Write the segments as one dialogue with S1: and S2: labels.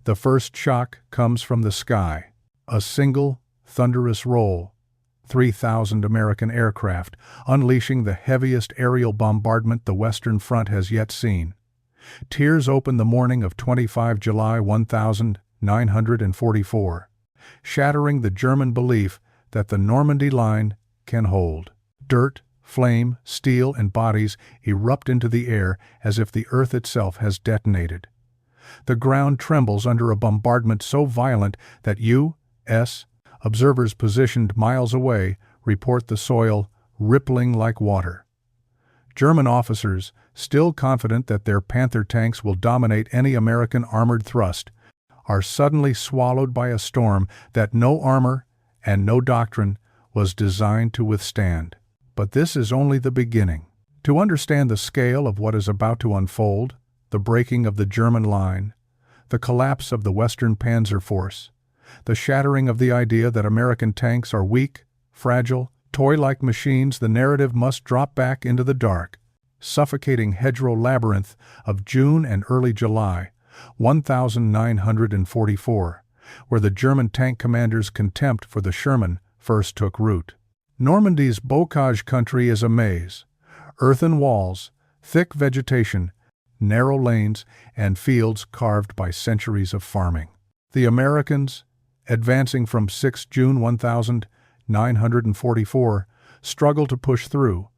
S1: The first shock comes from the sky. A single, thunderous roll. 3,000 American aircraft, unleashing the heaviest aerial bombardment the Western Front has yet seen. Tears open the morning of 25 July 1944, shattering the German belief that the Normandy line can hold. Dirt, flame, steel, and bodies erupt into the air as if the earth itself has detonated. The ground trembles under a bombardment so violent that U.S. observers positioned miles away report the soil rippling like water. German officers, still confident that their Panther tanks will dominate any American armored thrust, are suddenly swallowed by a storm that no armor and no doctrine was designed to withstand. But this is only the beginning. To understand the scale of what is about to unfold, the breaking of the German line, the collapse of the Western Panzer force, the shattering of the idea that American tanks are weak, fragile, toy-like machines, the narrative must drop back into the dark, suffocating hedgerow labyrinth of June and early July 1944, where the German tank commander's contempt for the Sherman first took root. Normandy's bocage country is a maze. Earthen walls, thick vegetation, narrow lanes, and fields carved by centuries of farming. The Americans, advancing from 6 June 1944, struggle to push through,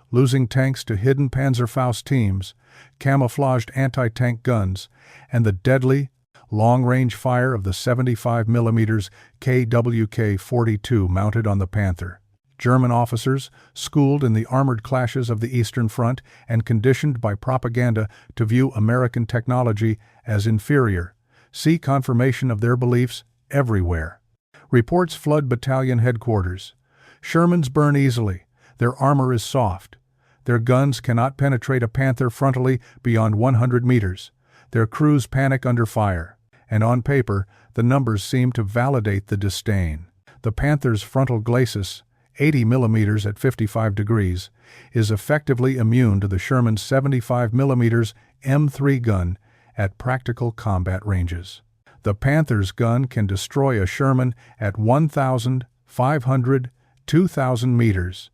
S1: losing tanks to hidden Panzerfaust teams, camouflaged anti-tank guns, and the deadly, long-range fire of the 75mm KWK-42 mounted on the Panther. German officers, schooled in the armored clashes of the Eastern Front and conditioned by propaganda to view American technology as inferior, see confirmation of their beliefs everywhere. Reports flood battalion headquarters. Shermans burn easily. Their armor is soft. Their guns cannot penetrate a Panther frontally beyond 100 meters. Their crews panic under fire. And on paper, the numbers seem to validate the disdain. The Panther's frontal glacis, 80 millimeters at 55 degrees, is effectively immune to the Sherman's 75 millimeters M3 gun at practical combat ranges. The Panther's gun can destroy a Sherman at 1,500, 2,000 meters,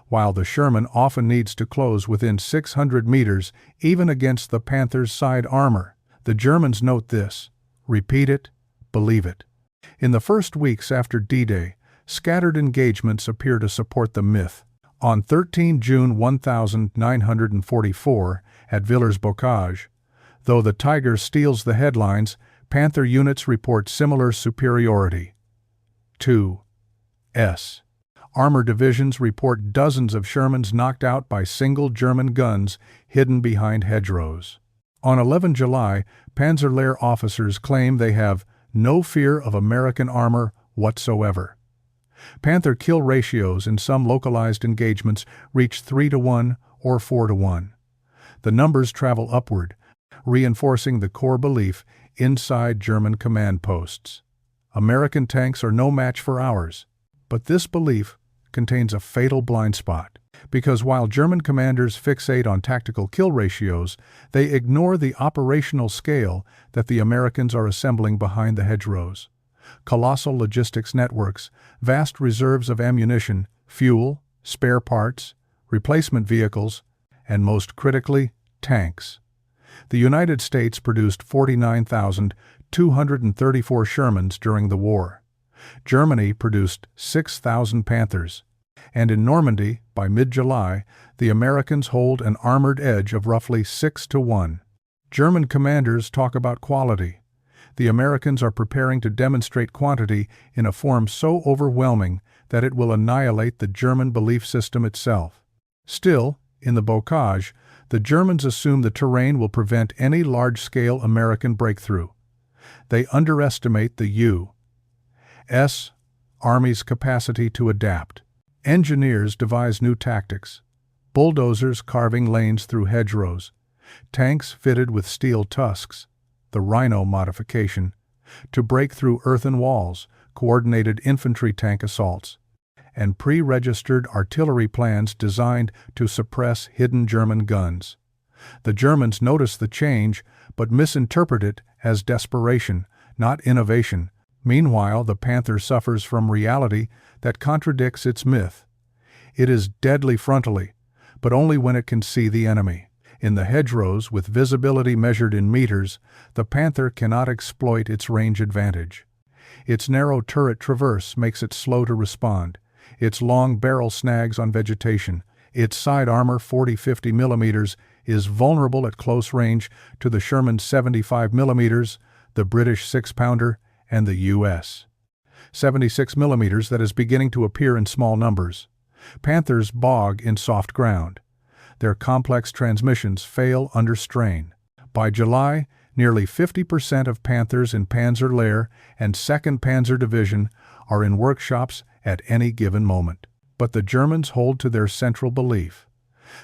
S1: while the Sherman often needs to close within 600 meters even against the Panther's side armor. The Germans note this, repeat it, believe it. In the first weeks after D-Day, scattered engagements appear to support the myth. On 13 June 1944, at Villers-Bocage, though the Tiger steals the headlines, Panther units report similar superiority. 2s. Armor divisions report dozens of Shermans knocked out by single German guns hidden behind hedgerows. On 11 July, Panzer Lehr officers claim they have no fear of American armor whatsoever. Panther kill ratios in some localized engagements reach 3-to-1 or 4-to-1. The numbers travel upward, reinforcing the core belief inside German command posts. American tanks are no match for ours. But this belief contains a fatal blind spot, because while German commanders fixate on tactical kill ratios, they ignore the operational scale that the Americans are assembling behind the hedgerows. Colossal logistics networks, vast reserves of ammunition, fuel, spare parts, replacement vehicles, and most critically, tanks. The United States produced 49,234 Shermans during the war. Germany produced 6,000 Panthers, and in Normandy, by mid-July, the Americans hold an armored edge of roughly 6-to-1. German commanders talk about quality. The Americans are preparing to demonstrate quantity in a form so overwhelming that it will annihilate the German belief system itself. Still, in the bocage, the Germans assume the terrain will prevent any large-scale American breakthrough. They underestimate the U.S. Army's capacity to adapt. Engineers devise new tactics. Bulldozers carving lanes through hedgerows. Tanks fitted with steel tusks, the Rhino modification, to break through earthen walls, coordinated infantry tank assaults, and pre-registered artillery plans designed to suppress hidden German guns. The Germans notice the change, but misinterpret it as desperation, not innovation. Meanwhile, the Panther suffers from reality that contradicts its myth. It is deadly frontally, but only when it can see the enemy. In the hedgerows, with visibility measured in meters, the Panther cannot exploit its range advantage. Its narrow turret traverse makes it slow to respond. Its long barrel snags on vegetation. Its side armor, 40-50 mm, is vulnerable at close range to the Sherman 75 mm, the British 6-pounder, and the U.S. 76 mm that is beginning to appear in small numbers. Panthers bog in soft ground. Their complex transmissions fail under strain. By July, nearly 50% of Panthers in Panzer Lehr and 2nd Panzer Division are in workshops at any given moment. But the Germans hold to their central belief.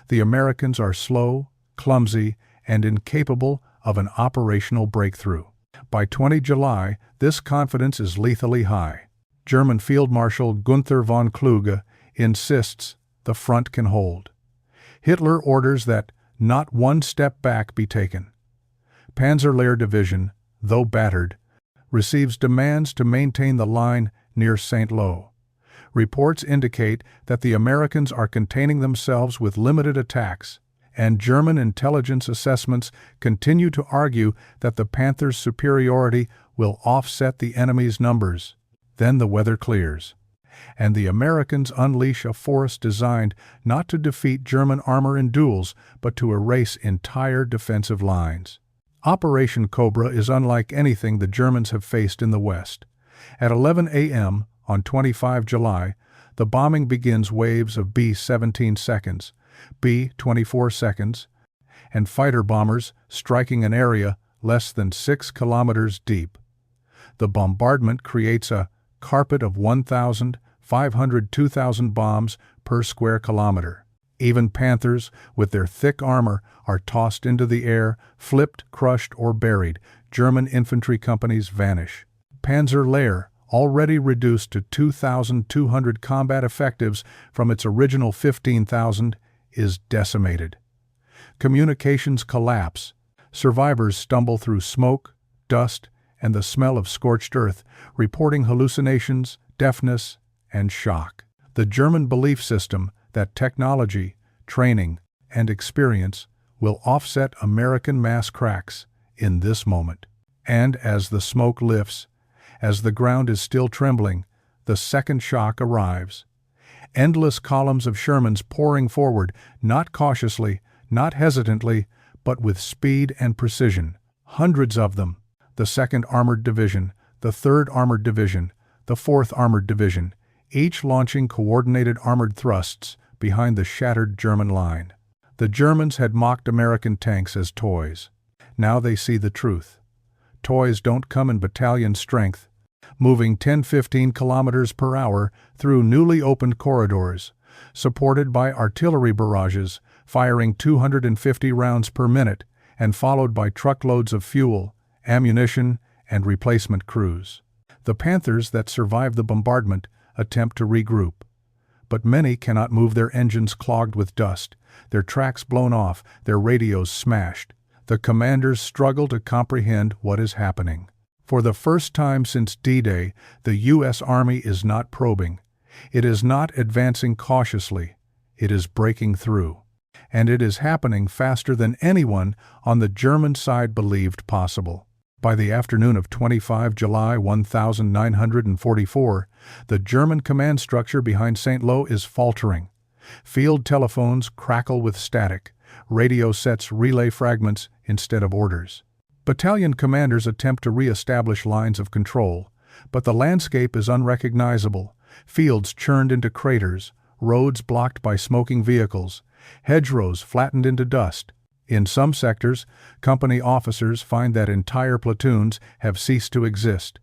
S1: The Americans are slow, clumsy, and incapable of an operational breakthrough. By 20 July, this confidence is lethally high. German Field Marshal Gunther von Kluge insists the front can hold. Hitler orders that not one step back be taken. Panzer Lehr Division, though battered, receives demands to maintain the line near St. Lo. Reports indicate that the Americans are containing themselves with limited attacks, and German intelligence assessments continue to argue that the Panther's superiority will offset the enemy's numbers. Then the weather clears, and the Americans unleash a force designed not to defeat German armor in duels, but to erase entire defensive lines. Operation Cobra is unlike anything the Germans have faced in the West. At 11 a.m. on 25 July, the bombing begins. Waves of B-17 seconds, B-24 seconds, and fighter bombers striking an area less than 6 kilometers deep. The bombardment creates a carpet of 1,500–2,000 bombs per square kilometer. Even Panthers, with their thick armor, are tossed into the air, flipped, crushed, or buried. German infantry companies vanish. Panzer Lehr, already reduced to 2,200 combat effectives from its original 15,000, is decimated. Communications collapse. Survivors stumble through smoke, dust, and the smell of scorched earth, reporting hallucinations, deafness, and shock. The German belief system that technology, training, and experience will offset American mass cracks in this moment. And as the smoke lifts, as the ground is still trembling, the second shock arrives. Endless columns of Shermans pouring forward, not cautiously, not hesitantly, but with speed and precision. Hundreds of them. The 2nd Armored Division, the 3rd Armored Division, the 4th Armored Division, each launching coordinated armored thrusts behind the shattered German line. The Germans had mocked American tanks as toys. Now they see the truth. Toys don't come in battalion strength, moving 10–15 kilometers per hour through newly opened corridors, supported by artillery barrages, firing 250 rounds per minute, and followed by truckloads of fuel, ammunition, and replacement crews. The Panthers that survive the bombardment attempt to regroup. But many cannot move, their engines clogged with dust, their tracks blown off, their radios smashed. The commanders struggle to comprehend what is happening. For the first time since D-Day, the U.S. Army is not probing. It is not advancing cautiously. It is breaking through. And it is happening faster than anyone on the German side believed possible. By the afternoon of 25 July 1944, the German command structure behind St. Lo is faltering. Field telephones crackle with static. Radio sets relay fragments instead of orders. Battalion commanders attempt to re-establish lines of control, but the landscape is unrecognizable. Fields churned into craters, roads blocked by smoking vehicles, hedgerows flattened into dust. In some sectors, company officers find that entire platoons have ceased to exist.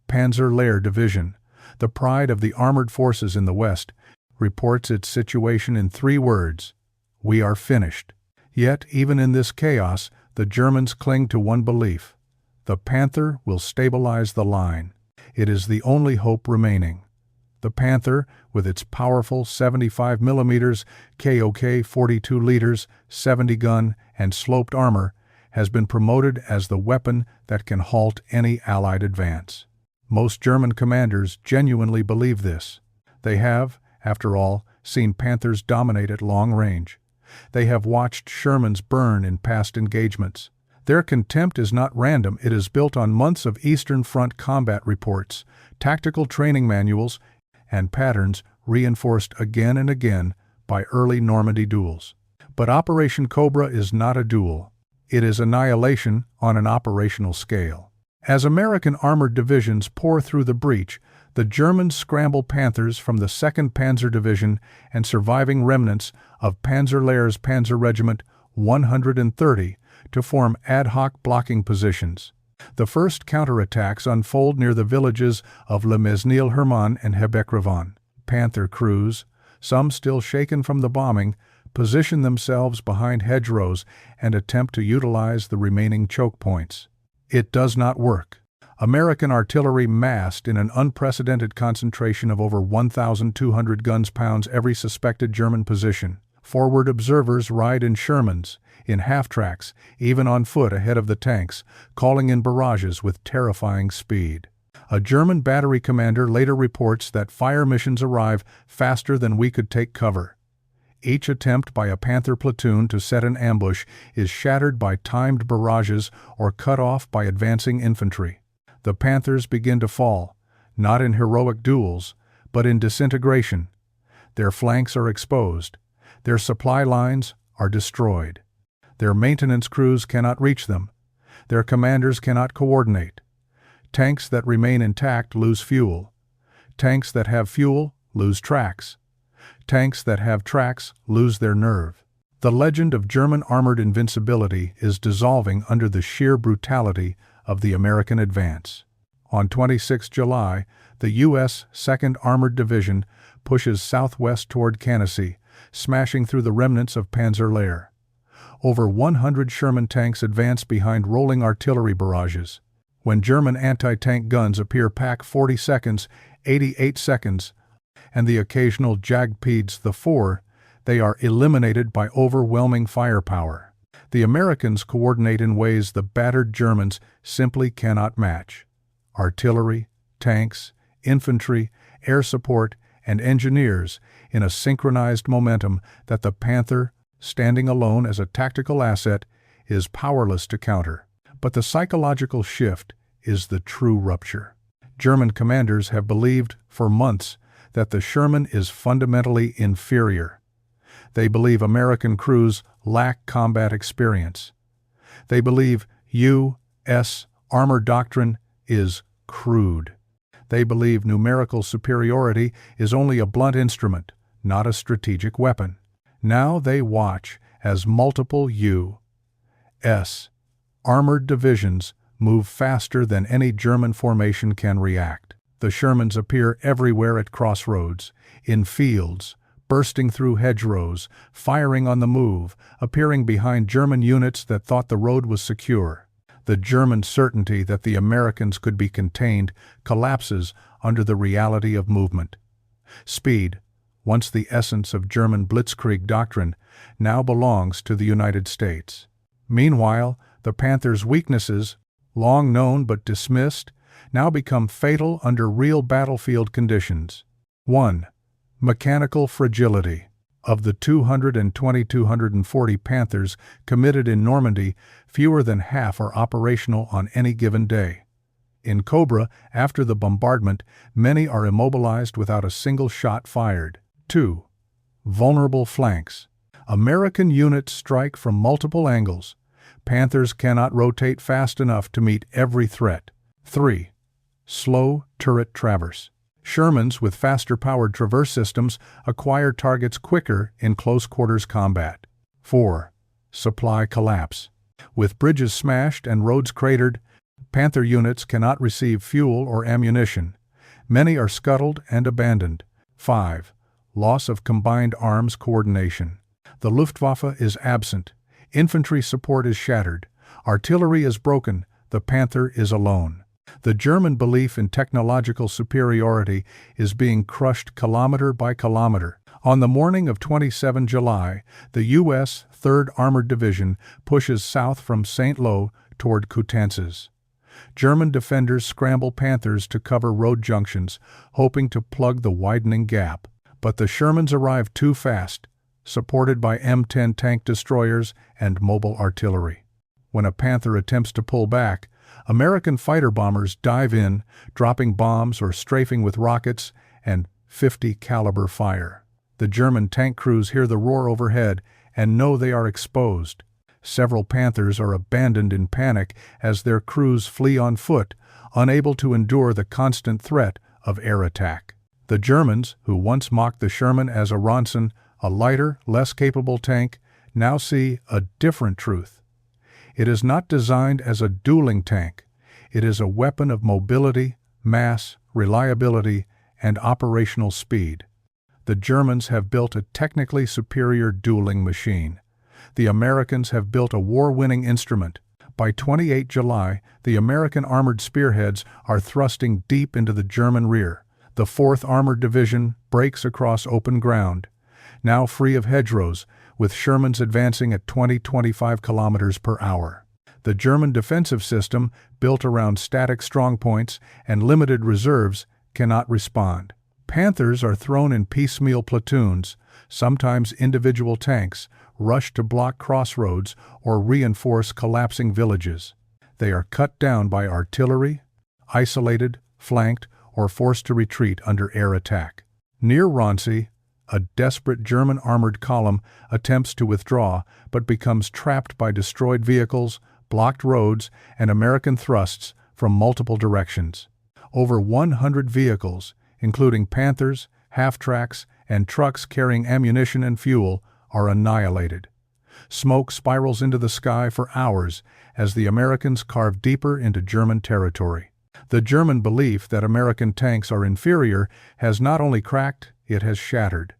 S1: Panzer Lehr Division, the pride of the armored forces in the West, reports its situation in 3 words: "We are finished." Yet, even in this chaos, the Germans cling to one belief: the Panther will stabilize the line. It is the only hope remaining. The Panther, with its powerful 75 mm KOK 42 liters, 70 gun, and sloped armor, has been promoted as the weapon that can halt any Allied advance. Most German commanders genuinely believe this. They have, after all, seen Panthers dominate at long range. They have watched Shermans burn in past engagements. Their contempt is not random. It is built on months of Eastern Front combat reports, tactical training manuals, and patterns reinforced again and again by early Normandy duels. But Operation Cobra is not a duel. It is annihilation on an operational scale. As American armored divisions pour through the breach, the Germans scramble Panthers from the 2nd Panzer Division and surviving remnants of Panzerlehr's Panzer Regiment 130 to form ad hoc blocking positions. The first counterattacks unfold near the villages of Le Mesnil-Hermann and Hebecrevon. Panther crews, some still shaken from the bombing, position themselves behind hedgerows and attempt to utilize the remaining choke points. It does not work. American artillery massed in an unprecedented concentration of over 1,200 guns pounds every suspected German position. Forward observers ride in Shermans, in half-tracks, even on foot ahead of the tanks, calling in barrages with terrifying speed. A German battery commander later reports that fire missions arrive faster than we could take cover. Each attempt by a Panther platoon to set an ambush is shattered by timed barrages or cut off by advancing infantry. The Panthers begin to fall, not in heroic duels, but in disintegration. Their flanks are exposed. Their supply lines are destroyed. Their maintenance crews cannot reach them. Their commanders cannot coordinate. Tanks that remain intact lose fuel. Tanks that have fuel lose tracks. Tanks that have tracks lose their nerve. The legend of German armored invincibility is dissolving under the sheer brutality of the American advance. On 26 July, the U.S. 2nd Armored Division pushes southwest toward Cannacy, smashing through the remnants of Panzerlehr. Over 100 Sherman tanks advance behind rolling artillery barrages. When German anti-tank guns appear pack 40 seconds, 88 seconds, and the occasional Jagdpeds IV, they are eliminated by overwhelming firepower. The Americans coordinate in ways the battered Germans simply cannot match. Artillery, tanks, infantry, air support, and engineers in a synchronized momentum that the Panther, standing alone as a tactical asset, is powerless to counter. But the psychological shift is the true rupture. German commanders have believed for months that the Sherman is fundamentally inferior. They believe American crews lack combat experience. They believe U.S. armor doctrine is crude. They believe numerical superiority is only a blunt instrument, not a strategic weapon. Now they watch as multiple U.S. armored divisions move faster than any German formation can react. The Shermans appear everywhere at crossroads, in fields, bursting through hedgerows, firing on the move, appearing behind German units that thought the road was secure. The German certainty that the Americans could be contained collapses under the reality of movement. Speed, once the essence of German blitzkrieg doctrine, now belongs to the United States. Meanwhile, the Panther's weaknesses, long known but dismissed, now become fatal under real battlefield conditions. 1. Mechanical fragility. Of the 220-240 Panthers committed in Normandy, fewer than half are operational on any given day. In Cobra, after the bombardment, many are immobilized without a single shot fired. 2. Vulnerable flanks. American units strike from multiple angles. Panthers cannot rotate fast enough to meet every threat. 3. Slow turret traverse. Shermans with faster-powered traverse systems acquire targets quicker in close-quarters combat. 4. Supply collapse. With bridges smashed and roads cratered, Panther units cannot receive fuel or ammunition. Many are scuttled and abandoned. 5. Loss of combined arms coordination. The Luftwaffe is absent. Infantry support is shattered. Artillery is broken. The Panther is alone. The German belief in technological superiority is being crushed kilometer by kilometer. On the morning of 27 July, the U.S. 3rd Armored Division pushes south from St. Lo toward Coutances. German defenders scramble Panthers to cover road junctions, hoping to plug the widening gap. But the Shermans arrive too fast, supported by M10 tank destroyers and mobile artillery. When a Panther attempts to pull back, American fighter bombers dive in, dropping bombs or strafing with rockets and .50 caliber fire. The German tank crews hear the roar overhead and know they are exposed. Several Panthers are abandoned in panic as their crews flee on foot, unable to endure the constant threat of air attack. The Germans, who once mocked the Sherman as a Ronson, a lighter, less capable tank, now see a different truth. It is not designed as a dueling tank. It is a weapon of mobility, mass, reliability, and operational speed. The Germans have built a technically superior dueling machine. The Americans have built a war-winning instrument. By 28 July, the American armored spearheads are thrusting deep into the German rear. The 4th Armored Division breaks across open ground, now free of hedgerows, with Shermans advancing at 20-25 kilometers per hour. The German defensive system, built around static strongpoints and limited reserves, cannot respond. Panthers are thrown in piecemeal platoons, sometimes individual tanks, rush to block crossroads or reinforce collapsing villages. They are cut down by artillery, isolated, flanked, or forced to retreat under air attack. Near Roncy, a desperate German armored column attempts to withdraw but becomes trapped by destroyed vehicles, blocked roads, and American thrusts from multiple directions. Over 100 vehicles, including Panthers, half-tracks, and trucks carrying ammunition and fuel, are annihilated. Smoke spirals into the sky for hours as the Americans carve deeper into German territory. The German belief that American tanks are inferior has not only cracked, it has shattered.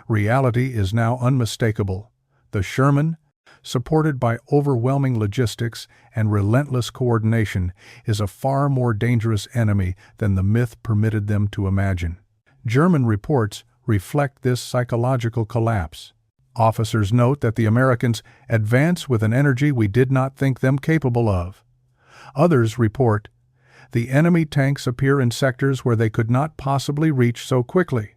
S1: Reality is now unmistakable. The Sherman, supported by overwhelming logistics and relentless coordination, is a far more dangerous enemy than the myth permitted them to imagine. German reports reflect this psychological collapse. Officers note that the Americans advance with an energy we did not think them capable of. Others report, the enemy tanks appear in sectors where they could not possibly reach so quickly.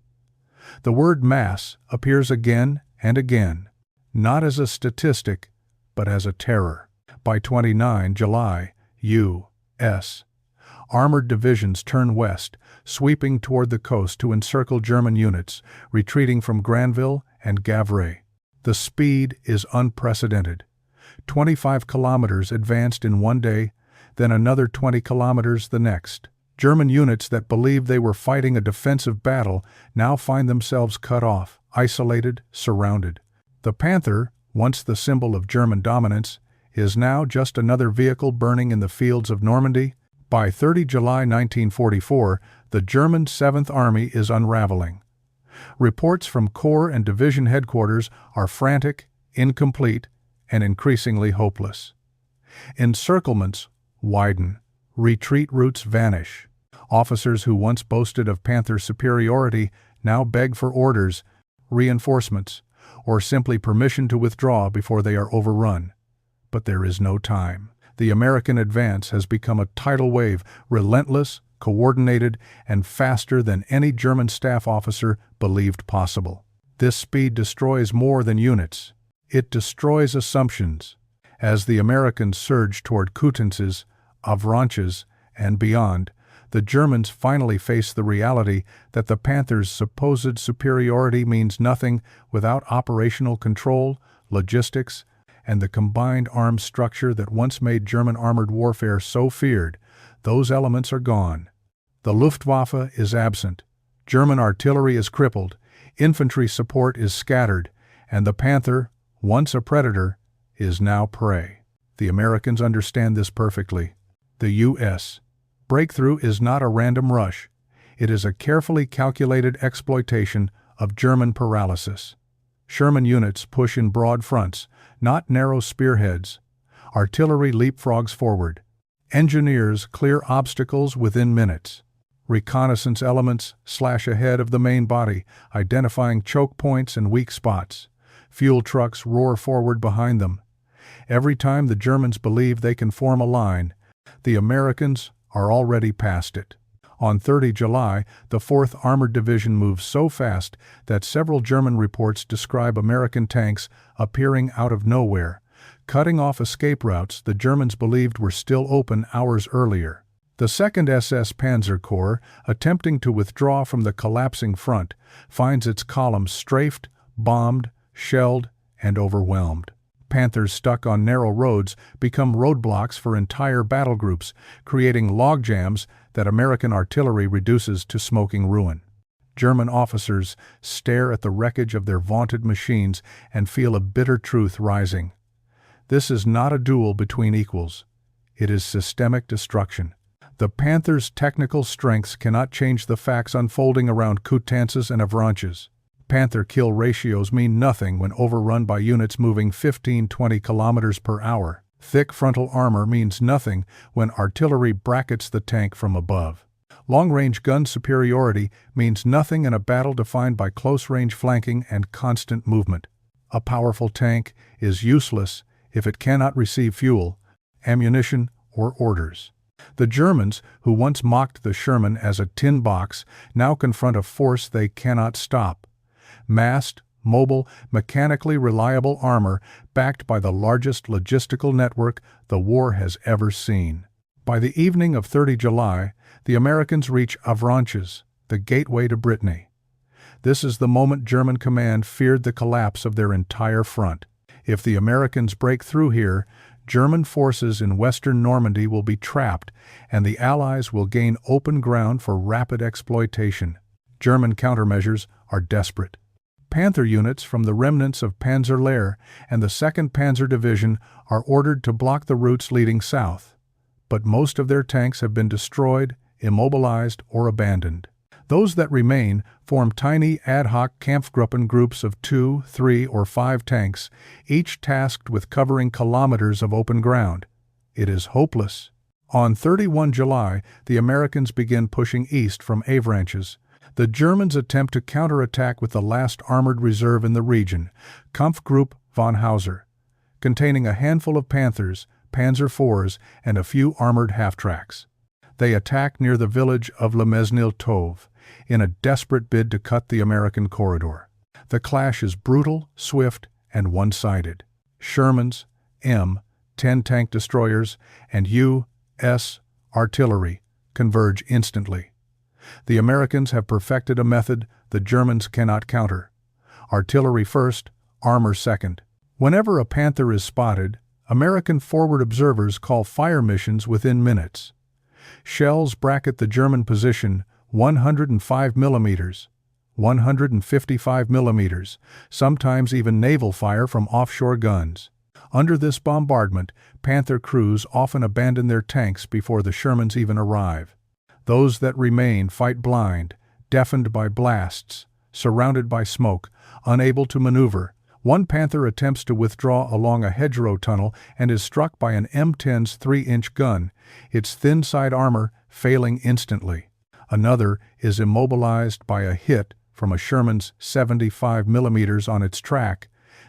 S1: The word mass appears again and again, not as a statistic, but as a terror. By 29 July, U.S. armored divisions turn west, sweeping toward the coast to encircle German units, retreating from Granville and Gavre. The speed is unprecedented. 25 kilometers advanced in one day, then another 20 kilometers the next. German units that believed they were fighting a defensive battle now find themselves cut off, isolated, surrounded. The Panther, once the symbol of German dominance, is now just another vehicle burning in the fields of Normandy. By 30 July 1944, the German 7th Army is unraveling. Reports from Corps and Division headquarters are frantic, incomplete, and increasingly hopeless. Encirclements widen, retreat routes vanish. Officers who once boasted of Panther superiority now beg for orders, reinforcements, or simply permission to withdraw before they are overrun. But there is no time. The American advance has become a tidal wave, relentless, coordinated, and faster than any German staff officer believed possible. This speed destroys more than units. It destroys assumptions. As the Americans surge toward Coutances, Avranches, and beyond, the Germans finally face the reality that the Panthers' supposed superiority means nothing without operational control, logistics, and the combined arms structure that once made German armored warfare so feared. Those elements are gone. The Luftwaffe is absent. German artillery is crippled. Infantry support is scattered. And the Panther, once a predator, is now prey. The Americans understand this perfectly. The U.S. breakthrough is not a random rush. It is a carefully calculated exploitation of German paralysis. Sherman units push in broad fronts, not narrow spearheads. Artillery leapfrogs forward. Engineers clear obstacles within minutes. Reconnaissance elements slash ahead of the main body, identifying choke points and weak spots. Fuel trucks roar forward behind them. Every time the Germans believe they can form a line, the Americans are already past it. On 30 July, the 4th Armored Division moves so fast that several German reports describe American tanks appearing out of nowhere, cutting off escape routes the Germans believed were still open hours earlier. The 2nd SS Panzer Corps, attempting to withdraw from the collapsing front, finds its columns strafed, bombed, shelled, and overwhelmed. Panthers stuck on narrow roads become roadblocks for entire battle groups, creating logjams that American artillery reduces to smoking ruin. German officers stare at the wreckage of their vaunted machines and feel a bitter truth rising. This is not a duel between equals. It is systemic destruction. The Panthers' technical strengths cannot change the facts unfolding around Coutances and Avranches. Panther kill ratios mean nothing when overrun by units moving 15-20 kilometers per hour. Thick frontal armor means nothing when artillery brackets the tank from above. Long-range gun superiority means nothing in a battle defined by close-range flanking and constant movement. A powerful tank is useless if it cannot receive fuel, ammunition, or orders. The Germans, who once mocked the Sherman as a tin box, now confront a force they cannot stop. Massed, mobile, mechanically reliable armor backed by the largest logistical network the war has ever seen. By the evening of 30 July, the Americans reach Avranches, the gateway to Brittany. This is the moment German command feared the collapse of their entire front. If the Americans break through here, German forces in western Normandy will be trapped, and the Allies will gain open ground for rapid exploitation. German countermeasures are desperate. Panther units from the remnants of Panzer Lehr and the 2nd Panzer Division are ordered to block the routes leading south, but most of their tanks have been destroyed, immobilized, or abandoned. Those that remain form tiny ad hoc Kampfgruppen groups of 2, 3, or 5 tanks, each tasked with covering kilometers of open ground. It is hopeless. On 31 July, the Americans begin pushing east from Avranches. The Germans attempt to counterattack with the last armored reserve in the region, Kampfgruppe von Hauser, containing a handful of Panthers, Panzer IVs, and a few armored half-tracks. They attack near the village of Le Mesnil-Tove, in a desperate bid to cut the American corridor. The clash is brutal, swift, and one-sided. Shermans, M-10 tank destroyers, and U.S. artillery converge instantly. The Americans have perfected a method the Germans cannot counter. Artillery first, armor second. Whenever a Panther is spotted, American forward observers call fire missions within minutes. Shells bracket the German position 105 millimeters, 155 millimeters, sometimes even naval fire from offshore guns. Under this bombardment, Panther crews often abandon their tanks before the Shermans even arrive. Those that remain fight blind, deafened by blasts, surrounded by smoke, unable to maneuver. One Panther attempts to withdraw along a hedgerow tunnel and is struck by an M10's 3-inch gun, its thin side armor failing instantly. Another is immobilized by a hit from a Sherman's 75 millimeters on its track,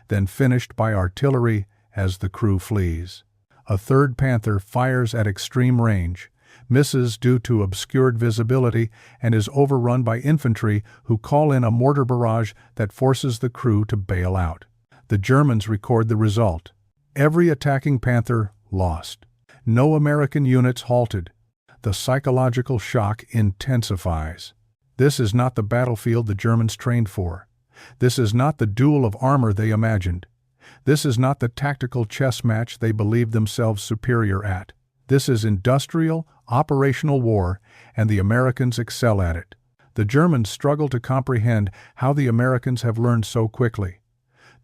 S1: then finished by artillery as the crew flees. A third Panther fires at extreme range, misses due to obscured visibility, and is overrun by infantry who call in a mortar barrage that forces the crew to bail out. The Germans record the result. Every attacking Panther lost. No American units halted. The psychological shock intensifies. This is not the battlefield the Germans trained for. This is not the duel of armor they imagined. This is not the tactical chess match they believed themselves superior at. This is industrial, operational war, and the Americans excel at it. The Germans struggle to comprehend how the Americans have learned so quickly.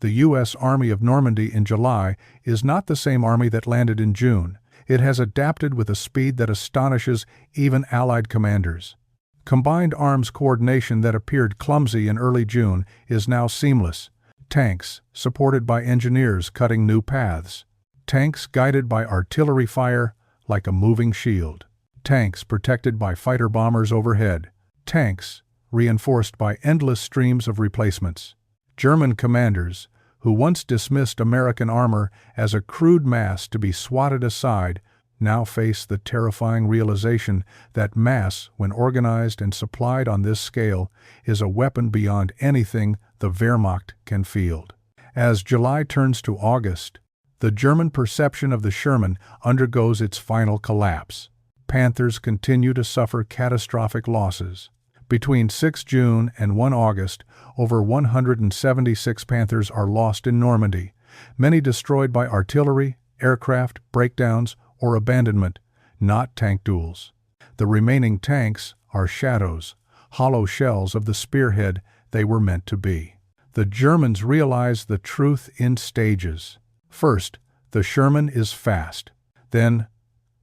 S1: The U.S. Army of Normandy in July is not the same army that landed in June. It has adapted with a speed that astonishes even Allied commanders. Combined arms coordination that appeared clumsy in early June is now seamless. Tanks, supported by engineers cutting new paths. Tanks guided by artillery fire, like a moving shield. Tanks protected by fighter bombers overhead. Tanks reinforced by endless streams of replacements. German commanders, who once dismissed American armor as a crude mass to be swatted aside, now face the terrifying realization that mass, when organized and supplied on this scale, is a weapon beyond anything the Wehrmacht can field. As July turns to August, the German perception of the Sherman undergoes its final collapse. Panthers continue to suffer catastrophic losses. Between 6 June and 1 August, over 176 Panthers are lost in Normandy, many destroyed by artillery, aircraft, breakdowns, or abandonment, not tank duels. The remaining tanks are shadows, hollow shells of the spearhead they were meant to be. The Germans realize the truth in stages. First, the Sherman is fast. Then,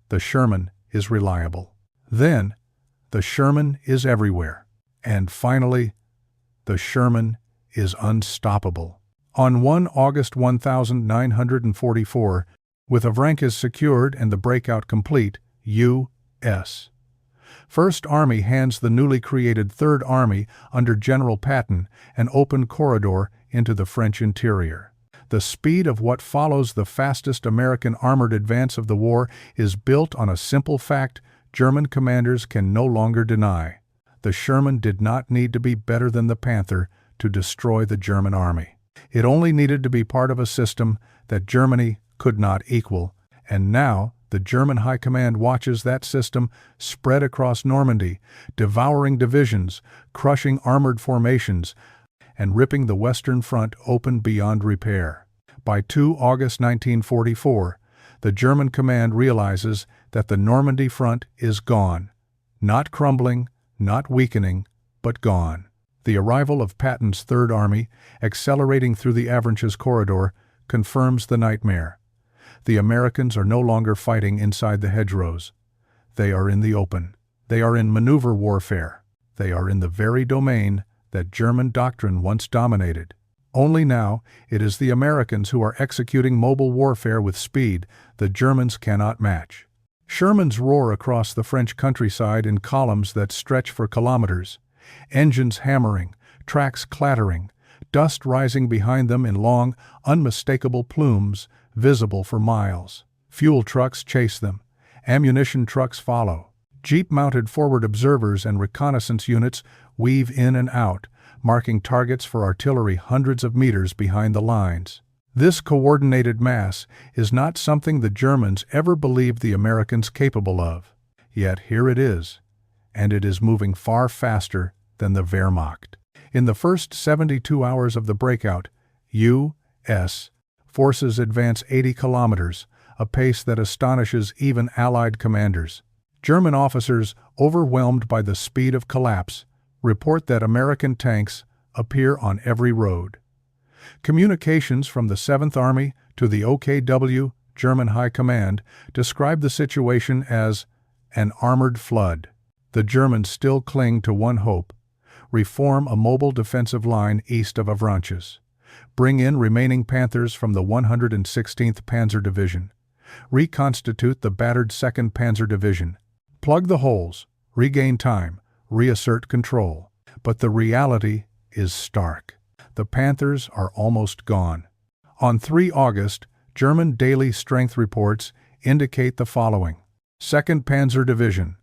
S1: the Sherman is reliable. Then, the Sherman is everywhere. And finally, the Sherman is unstoppable. On 1 August 1944, with Avrankes secured and the breakout complete, U.S. First Army hands the newly created Third Army under General Patton an open corridor into the French interior. The speed of what follows the fastest American armored advance of the war is built on a simple fact German commanders can no longer deny. The Sherman did not need to be better than the Panther to destroy the German army. It only needed to be part of a system that Germany could not equal, and now the German High Command watches that system spread across Normandy, devouring divisions, crushing armored formations, and ripping the Western Front open beyond repair. By 2 August 1944, the German command realizes that the Normandy front is gone. Not crumbling, not weakening, but gone. The arrival of Patton's Third Army, accelerating through the Avrankes corridor, confirms the nightmare. The Americans are no longer fighting inside the hedgerows. They are in the open. They are in maneuver warfare. They are in the very domain that German doctrine once dominated. Only now, it is the Americans who are executing mobile warfare with speed the Germans cannot match. Shermans roar across the French countryside in columns that stretch for kilometers, engines hammering, tracks clattering, dust rising behind them in long, unmistakable plumes, visible for miles. Fuel trucks chase them. Ammunition trucks follow. Jeep-mounted forward observers and reconnaissance units weave in and out, marking targets for artillery hundreds of meters behind the lines. This coordinated mass is not something the Germans ever believed the Americans capable of. Yet here it is, and it is moving far faster than the Wehrmacht. In the first 72 hours of the breakout, U.S. forces advance 80 kilometers, a pace that astonishes even Allied commanders. German officers, overwhelmed by the speed of collapse, report that American tanks appear on every road. Communications from the 7th Army to the OKW, German High Command, describe the situation as an armored flood. The Germans still cling to one hope: reform a mobile defensive line east of Avrankes. Bring in remaining Panthers from the 116th Panzer Division. Reconstitute the battered 2nd Panzer Division. Plug the holes, regain time, reassert control. But the reality is stark. The Panthers are almost gone. On 3 August, German daily strength reports indicate the following: 2nd Panzer Division,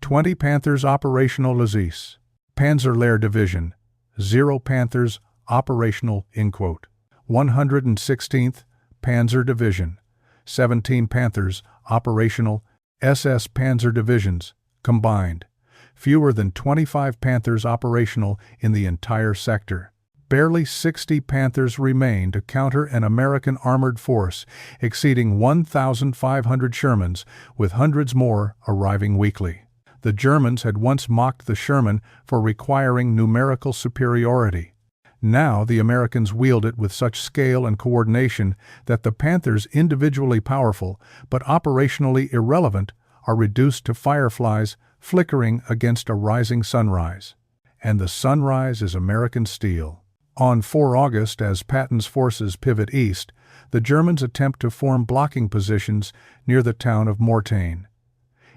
S1: 20 Panthers operational Lazis. Panzerlehr Division, 0 Panthers operational, 116th Panzer Division, 17 Panthers operational. SS Panzer Divisions, combined. Fewer than 25 Panthers operational in the entire sector. Barely 60 Panthers remain to counter an American armored force exceeding 1,500 Shermans, with hundreds more arriving weekly. The Germans had once mocked the Sherman for requiring numerical superiority. Now the Americans wield it with such scale and coordination that the Panthers, individually powerful but operationally irrelevant, are reduced to fireflies flickering against a rising sunrise. And the sunrise is American steel. On 4 August, as Patton's forces pivot east, The Germans attempt to form blocking positions near the town of Mortain.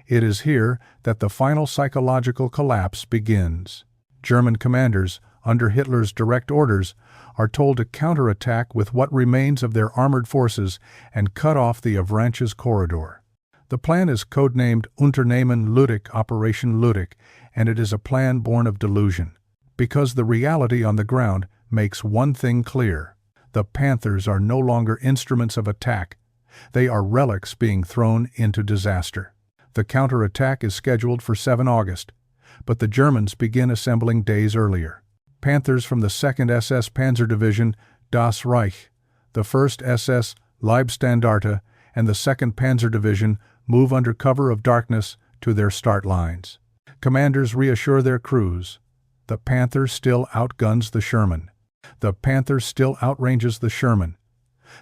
S1: It is here that the final psychological collapse begins. German commanders, under Hitler's direct orders, are told to counterattack with what remains of their armored forces and cut off the Avranches corridor. The plan is codenamed Unternehmen Lüttich, Operation Lüttich, and it is a plan born of delusion. Because the reality on the ground makes one thing clear: the Panthers are no longer instruments of attack, they are relics being thrown into disaster. The counterattack is scheduled for 7 August, but the Germans begin assembling days earlier. Panthers from the 2nd SS Panzer Division, Das Reich, the 1st SS Leibstandarte, and the 2nd Panzer Division move under cover of darkness to their start lines. Commanders reassure their crews. The Panther still outguns the Sherman. The Panther still outranges the Sherman.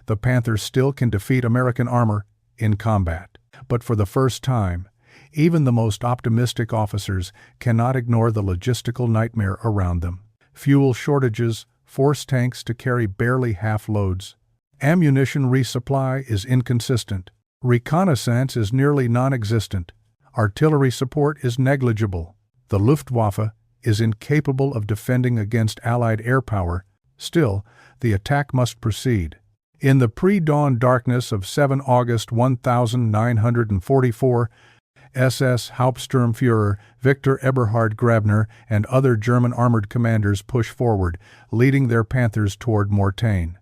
S1: The Panther still can defeat American armor in combat. But for the first time, even the most optimistic officers cannot ignore the logistical nightmare around them. Fuel shortages force tanks to carry barely half loads. Ammunition resupply is inconsistent. Reconnaissance is nearly non-existent. Artillery support is negligible. The Luftwaffe is incapable of defending against Allied air power. Still, the attack must proceed. In the pre-dawn darkness of 7 August 1944, SS Hauptsturmführer Victor Eberhard Grabner and other German armored commanders push forward, leading their Panthers toward Mortain.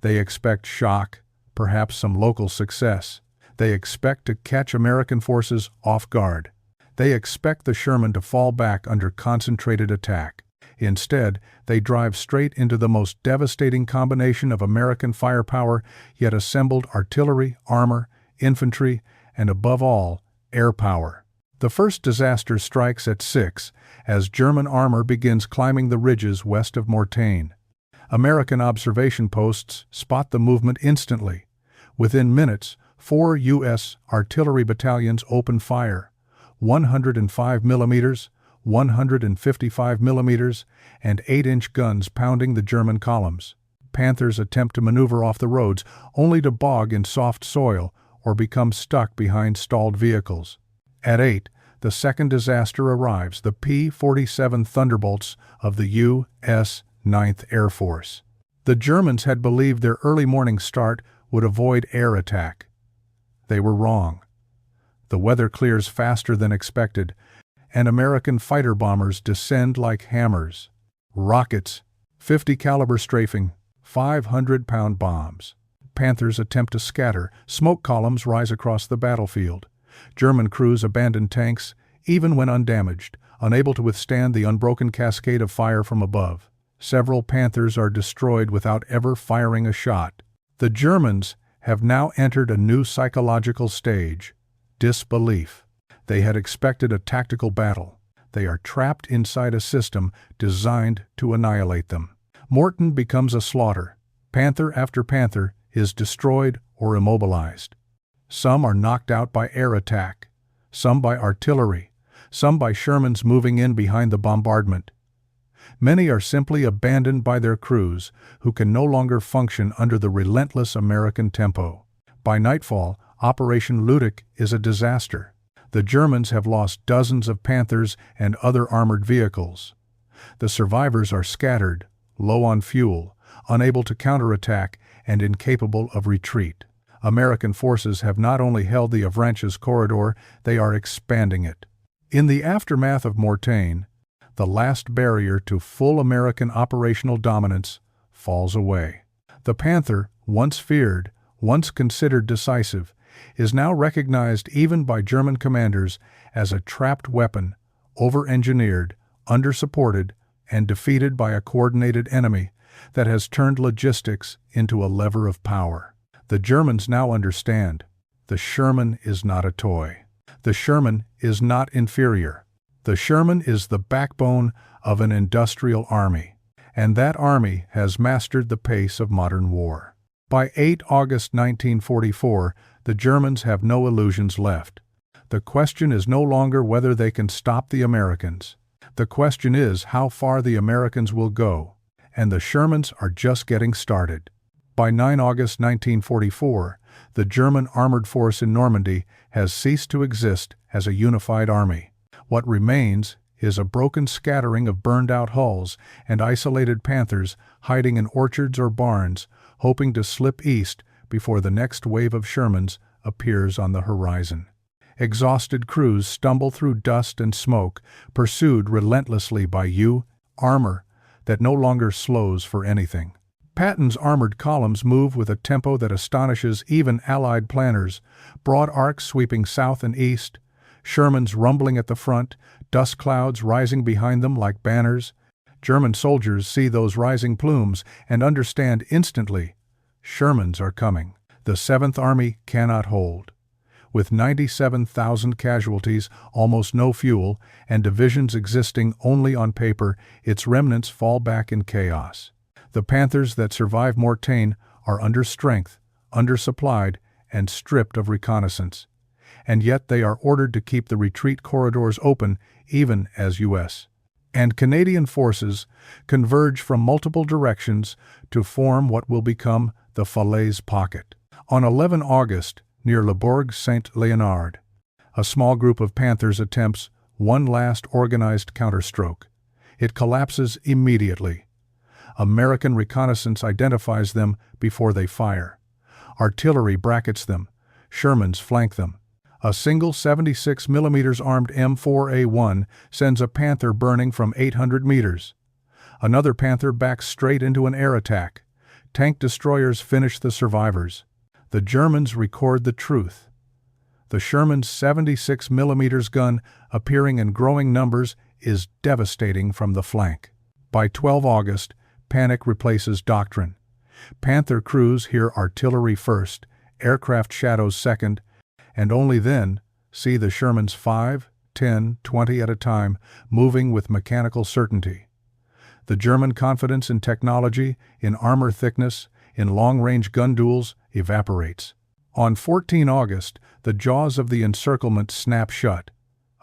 S1: They expect shock, perhaps some local success. They expect to catch American forces off guard. They expect the Sherman to fall back under concentrated attack. Instead, they drive straight into the most devastating combination of American firepower yet assembled: artillery, armor, infantry, and above all, air power. The first disaster strikes at 6 as German armor begins climbing the ridges west of Mortain. American observation posts spot the movement instantly. Within minutes, 4 U.S. artillery battalions open fire: 105 mm, 155 mm, and 8-inch guns pounding the German columns. Panthers attempt to maneuver off the roads, only to bog in soft soil or become stuck behind stalled vehicles. At 8, the second disaster arrives: the P-47 Thunderbolts of the U.S. 9th Air Force. The Germans had believed their early morning start would avoid air attack. They were wrong. The weather clears faster than expected, and American fighter bombers descend like hammers. Rockets, 50 caliber strafing, 500-pound bombs. Panthers attempt to scatter. Smoke columns rise across the battlefield. German crews abandon tanks, even when undamaged, unable to withstand the unbroken cascade of fire from above. Several Panthers are destroyed without ever firing a shot. The Germans have now entered a new psychological stage: disbelief. They had expected a tactical battle. They are trapped inside a system designed to annihilate them. Mortain becomes a slaughter. Panther after Panther is destroyed or immobilized. Some are knocked out by air attack, some by artillery, some by Shermans moving in behind the bombardment. Many are simply abandoned by their crews, who can no longer function under the relentless American tempo. By nightfall, Operation Lüttich is a disaster. The Germans have lost dozens of Panthers and other armored vehicles. The survivors are scattered, low on fuel, unable to counterattack, and incapable of retreat. American forces have not only held the Avranches corridor, they are expanding it. In the aftermath of Mortain, the last barrier to full American operational dominance falls away. The Panther, once feared, once considered decisive, is now recognized even by German commanders as a trapped weapon, over-engineered, under-supported, and defeated by a coordinated enemy that has turned logistics into a lever of power. The Germans now understand: the Sherman is not a toy. The Sherman is not inferior. The Sherman is the backbone of an industrial army, and that army has mastered the pace of modern war. By 8 August 1944, the Germans have no illusions left. The question is no longer whether they can stop the Americans. The question is how far the Americans will go, and the Shermans are just getting started. By 9 August 1944, the German armored force in Normandy has ceased to exist as a unified army. What remains is a broken scattering of burned-out hulls and isolated Panthers hiding in orchards or barns, hoping to slip east before the next wave of Shermans appears on the horizon. Exhausted crews stumble through dust and smoke, pursued relentlessly by armor that no longer slows for anything. Patton's armored columns move with a tempo that astonishes even Allied planners, broad arcs sweeping south and east, Shermans rumbling at the front, dust clouds rising behind them like banners. German soldiers see those rising plumes and understand instantly, Shermans are coming. The 7th Army cannot hold. With 97,000 casualties, almost no fuel, and divisions existing only on paper, its remnants fall back in chaos. The Panthers that survive Mortain are under strength, undersupplied, and stripped of reconnaissance. And yet they are ordered to keep the retreat corridors open even as U.S. and Canadian forces converge from multiple directions to form what will become the Falaise Pocket. On 11 August, near Le Bourg-Saint-Léonard, a small group of Panthers attempts one last organized counterstroke. It collapses immediately. American reconnaissance identifies them before they fire. Artillery brackets them. Shermans flank them. A single 76mm armed M4A1 sends a Panther burning from 800 meters. Another Panther backs straight into an air attack. Tank destroyers finish the survivors. The Germans record the truth. The Sherman's 76mm gun, appearing in growing numbers, is devastating from the flank. By 12 August, panic replaces doctrine. Panther crews hear artillery first, aircraft shadows second, and only then see the Shermans 5, 10, 20 at a time, moving with mechanical certainty. The German confidence in technology, in armor thickness, in long-range gun duels evaporates. On 14 August, the jaws of the encirclement snap shut.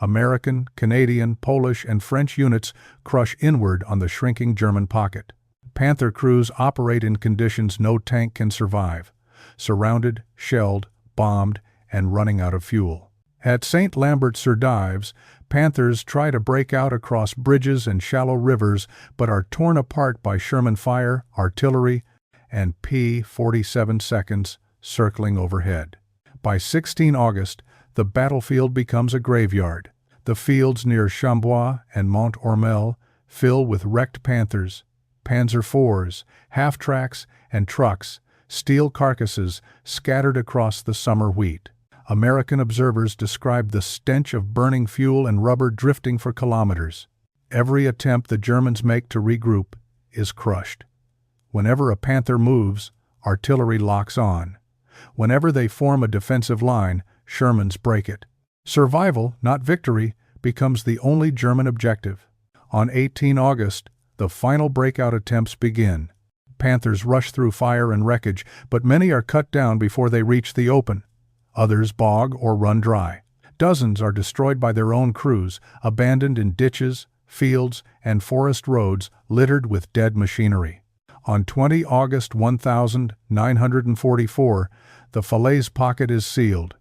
S1: American, Canadian, Polish, and French units crush inward on the shrinking German pocket. Panther crews operate in conditions no tank can survive, surrounded, shelled, bombed, and running out of fuel. At St. Lambert-sur-Dives, Panthers try to break out across bridges and shallow rivers but are torn apart by Sherman fire, artillery, and P-47 seconds circling overhead. By 16 August, the battlefield becomes a graveyard. The fields near Chambois and Mont-Ormel fill with wrecked Panthers, Panzer IVs, half-tracks, and trucks, steel carcasses scattered across the summer wheat. American observers describe the stench of burning fuel and rubber drifting for kilometers. Every attempt the Germans make to regroup is crushed. Whenever a Panther moves, artillery locks on. Whenever they form a defensive line, Shermans break it. Survival, not victory, becomes the only German objective. On 18 August, the final breakout attempts begin. Panthers rush through fire and wreckage, but many are cut down before they reach the open. Others bog or run dry. Dozens are destroyed by their own crews, abandoned in ditches, fields, and forest roads littered with dead machinery. On 20 August 1944, the Falaise Pocket is sealed.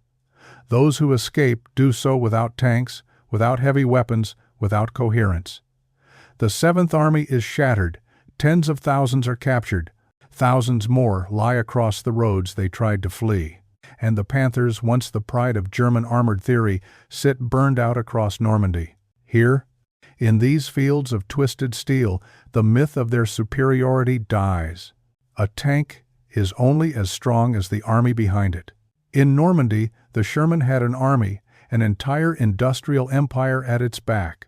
S1: Those who escape do so without tanks, without heavy weapons, without coherence. The 7th Army is shattered. Tens of thousands are captured. Thousands more lie across the roads they tried to flee. And the Panthers, once the pride of German armored theory, sit burned out across Normandy. Here, in these fields of twisted steel, the myth of their superiority dies. A tank is only as strong as the army behind it. In Normandy, the Sherman had an army, an entire industrial empire at its back.